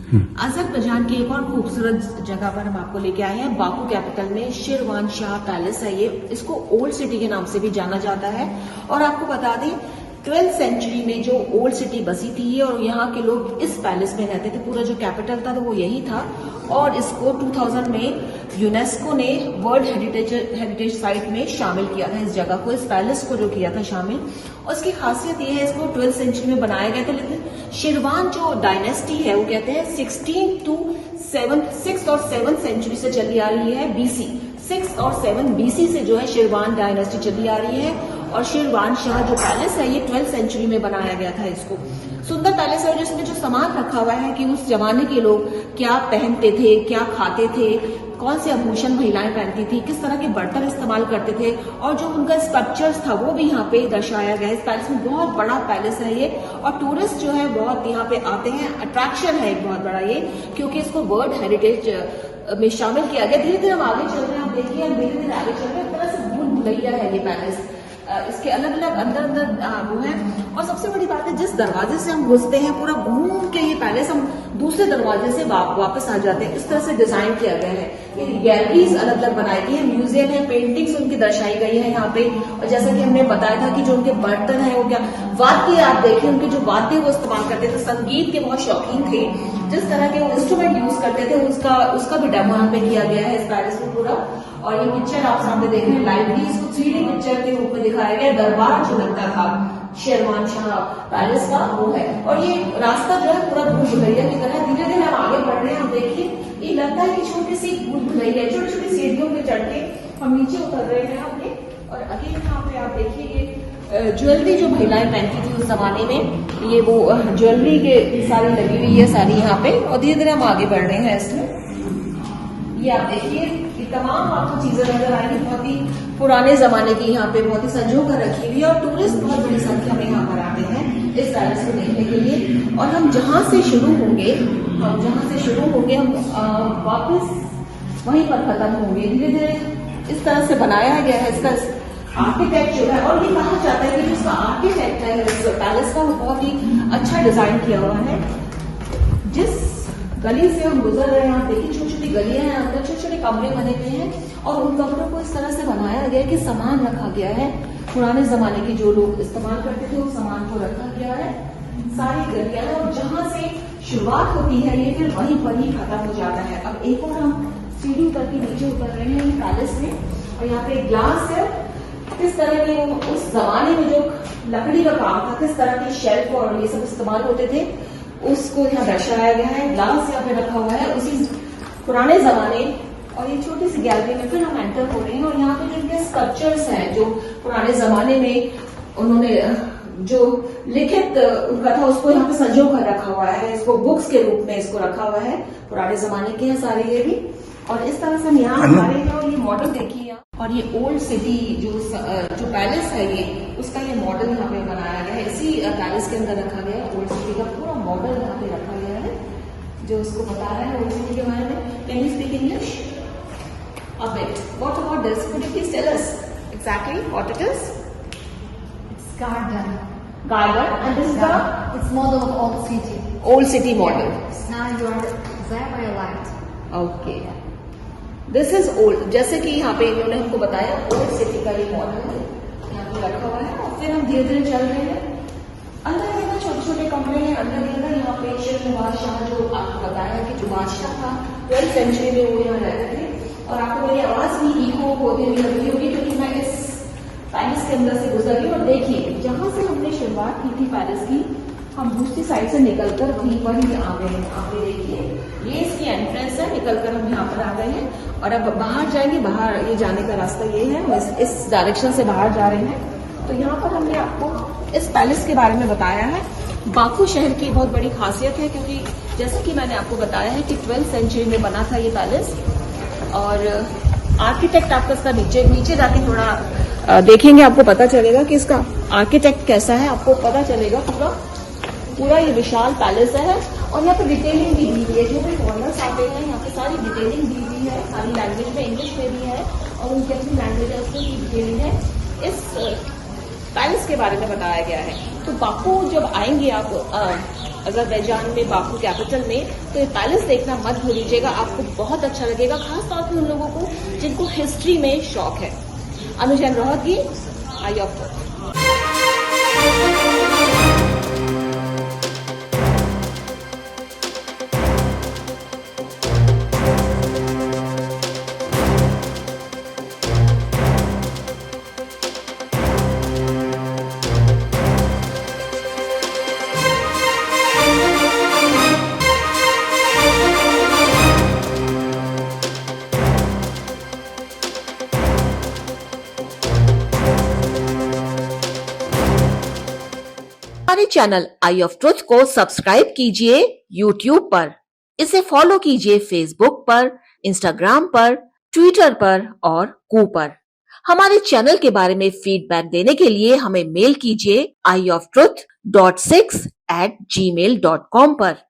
Azerbaijan की एक और खूबसूरत जगह पर हम आपको लेके आए हैं। बाकू कैपिटल में शेरवान शाह पैलेस है ये। इसको ओल्ड सिटी के नाम से भी जाना जाता है। और आपको बता दें 12th सेंचुरी में जो ओल्ड सिटी बसी थी और यहाँ के लोग इस पैलेस में रहते थे। पूरा जो कैपिटल था तो वो यही था। और इसको 2000 में यूनेस्को ने वर्ल्ड हेरिटेज साइट में शामिल किया था। इस जगह को, इस पैलेस को जो किया था शामिल। और इसकी खासियत ये है, इसको 12th सेंचुरी में बनाया गया था। लेकिन शेरवान जो डायनेस्टी है वो कहते हैं 6th और 7th सेंचुरी से चली आ रही है बीसी। 6 और 7 बीसी से जो है शेरवान डायनेस्टी चली आ रही है। और शेरवान शाह जो पैलेस है ये 12th सेंचुरी में बनाया गया था। इसको सुंदर पैलेस है। और जिसमें जो सामान रखा हुआ है कि उस जमाने के लोग क्या पहनते थे, क्या खाते थे, कौन से आभूषण महिलाएं पहनती थी, किस तरह के बर्तन इस्तेमाल करते थे, और जो उनका स्कल्पचर्स था वो भी यहाँ पे दर्शाया गया है। इस पैलेस में बहुत बड़ा पैलेस है ये। और टूरिस्ट जो है बहुत यहाँ पे आते हैं। अट्रैक्शन है एक बहुत बड़ा ये, क्योंकि इसको वर्ल्ड हेरिटेज में शामिल किया गया। धीरे धीरे हम आगे चल रहे हैं, आप देखिए हम धीरे धीरे आगे चल रहे हैं। एक तरह से भूल भुलैया है ये पैलेस। इसके अलग अलग अंदर वो है। और सबसे बड़ी बात है, जिस दरवाजे से हम घुसते हैं पूरा घूम के ये पैलेस हम दूसरे दरवाजे से वापस आ जाते हैं। इस तरह से डिजाइन किया गया है। ये गैलरीज अलग अलग बनाई गई है, म्यूजियम है, पेंटिंग्स उनकी दर्शाई गई है यहाँ पे। और जैसा कि हमने बताया था कि जो उनके बर्तन है वो क्या वाद्य, आप देखिए उनके जो वाद्य वो इस्तेमाल करते थे, संगीत के बहुत शौकीन थे। जिस तरह के वो इंस्ट्रूमेंट यूज करते थे उसका भी डेमो यहाँ पे किया गया है इस पैलेस में पूरा। और ये पिक्चर आप सामने देख रहे हैं, लाइब्रेरी, इसको 3D पिक्चर के रूप में दिखाया गया। दरबार जो लगता था शेरवान शाह पैलेस का वो है। और ये रास्ता जो है पूरा भूल भुलैया की तरह धीरे धीरे हम आगे बढ़ रहे हैं। हम देखिए ये लगता है कि छोटी सी भूल भुलैया, छोटी छोटी सीढ़ियों पे चढ़ के हम नीचे उतर रहे हैं अपने। और अगेन यहाँ पे आप देखिए ये ज्वेलरी जो महिलाएं पहनती थी उस जमाने में, ये वो ज्वेलरी के सारी लगी हुई है सारी यहाँ पे। और धीरे धीरे हम आगे बढ़ रहे हैं इसमें। ये आप देखिए ये तमाम आपको चीजें नजर आएंगी, बहुत ही पुराने जमाने की यहाँ पे बहुत ही संजो कर रखी हुई है। और टूरिस्ट बहुत बड़ी संख्या में यहाँ पर आते हैं इस पैलेस को देखने के लिए। और हम जहाँ से शुरू होंगे हम वापस वहीं पर खत्म होंगे। धीरे धीरे इस तरह से बनाया गया है इसका आर्किटेक्ट जो है। और ये कहा जाता है कि जिसका आर्किटेक्ट है इस पैलेस का वो बहुत ही अच्छा डिजाइन किया हुआ है। जिस गली से हम गुजर रहे हैं, आप देखिए छोटी छोटी गलियां हैं, अंदर छोटे छोटे कमरे बने हुए हैं। और उन कमरों को इस तरह से बनाया गया है कि सामान रखा गया है। पुराने जमाने के जो लोग इस्तेमाल करते थे उस सामान को रखा गया है। सारी गलियां हैं और जहां से शुरुआत होती है ये फिर वहीं पर ही खत्म हो जाता है। अब एक और हम सीढ़ी उतर के नीचे उतर रहे हैं पैलेस में। और यहाँ पे ग्लास है। किस तरह के उस जमाने में जो लकड़ी का काम था, किस तरह के शेल्फ और ये सब इस्तेमाल होते थे उसको यहाँ दर्शाया गया है। ग्लास यहाँ पे रखा हुआ है उसी पुराने जमाने। और ये छोटी सी गैलरी में फिर हम एंटर हो रहे हैं। और यहाँ पे जो इनके स्कल्पचर्स हैं जो पुराने जमाने में उन्होंने जो लिखित उनका था उसको यहाँ पे संजो कर रखा हुआ है। इसको बुक्स के रूप में इसको रखा हुआ है। पुराने जमाने के हैं सारे ये भी। और इस तरह से हम यहाँ आ रहे हैं। और ये मॉडल देखिए। और ये ओल्ड सिटी जो पैलेस है ये उसका ये मॉडल यहाँ पे बनाया गया है। इसी पैलेस के अंदर रखा गया है। ओल्ड सिटी का पूरा मॉडल यहाँ पे रखा गया है जो उसको बता रहा है ओल्ड सिटी के बारे में। Can you speak English a bit? What about this? Could you please tell us exactly what it is? It's garden. Garden, and this is it's model of old city. Old city model. Now you are there by light. Okay. This is old, जैसे कि यहाँ पे इन्होंने हमको बताया old city का ये model है यहाँ पे रखा हुआ है। और फिर हम धीरे धीरे चल रहे हैं। अंदर अंदर छोटे छोटे कमरे हैं। अंदर यहाँ पे शेरवान शाह जो आपको बताया कि जो बादशाह था 12th सेंचुरी में वो यहाँ रहते थे। और आपको मेरी आवाज भी इको होती हुई लगती होगी क्योंकि मैं इस पैलेस के अंदर से गुजर रही हूँ। और देखिए जहां से हमने शुरुआत की थी पैलेस की, हम दूसरी साइड से निकलकर वहीं पर ही आ गए हैं। आप देखिए ये इसकी एंट्रेंस है, निकलकर हम यहाँ पर आ गए हैं। और अब बाहर जाएंगे, बाहर ये जाने का रास्ता ये है, हम इस डायरेक्शन से बाहर जा रहे हैं। तो यहाँ पर हमने आपको इस पैलेस के बारे में बताया है। बाकू शहर की बहुत बड़ी खासियत है क्योंकि जैसे कि मैंने आपको बताया है कि 12th सेंचुरी में बना था ये पैलेस। और आर्किटेक्ट आपका इसका नीचे जाके थोड़ा देखेंगे, आपको पता चलेगा कि इसका आर्किटेक्ट कैसा है, आपको पता चलेगा। पूरा ये विशाल पैलेस है। और यहाँ पे डिटेलिंग भी दी हुई है। जो भी फॉरनर्स आते हैं यहाँ पे सारी डिटेलिंग दी हुई है, सारी लैंग्वेज में, इंग्लिश में भी है और उनकी अपनी लैंग्वेज है उसमें भी डिटेलिंग है। इस पैलेस के बारे में बताया गया है। तो बाकू जब आएंगे आप अजरबैजान में, बाकू कैपिटल में, तो ये पैलेस देखना मत भूलिएगा, आपको बहुत अच्छा लगेगा, खास तौर पर उन लोगों को जिनको हिस्ट्री में शौक है। अनुजैन रोहतगी, आई ऑफ ट्रुथ। हमारे चैनल आई ऑफ ट्रुथ को सब्सक्राइब कीजिए YouTube पर, इसे फॉलो कीजिए Facebook पर, Instagram पर, Twitter पर और कू पर। हमारे चैनल के बारे में फीडबैक देने के लिए हमें मेल कीजिए ioftruth.6@gmail.com पर।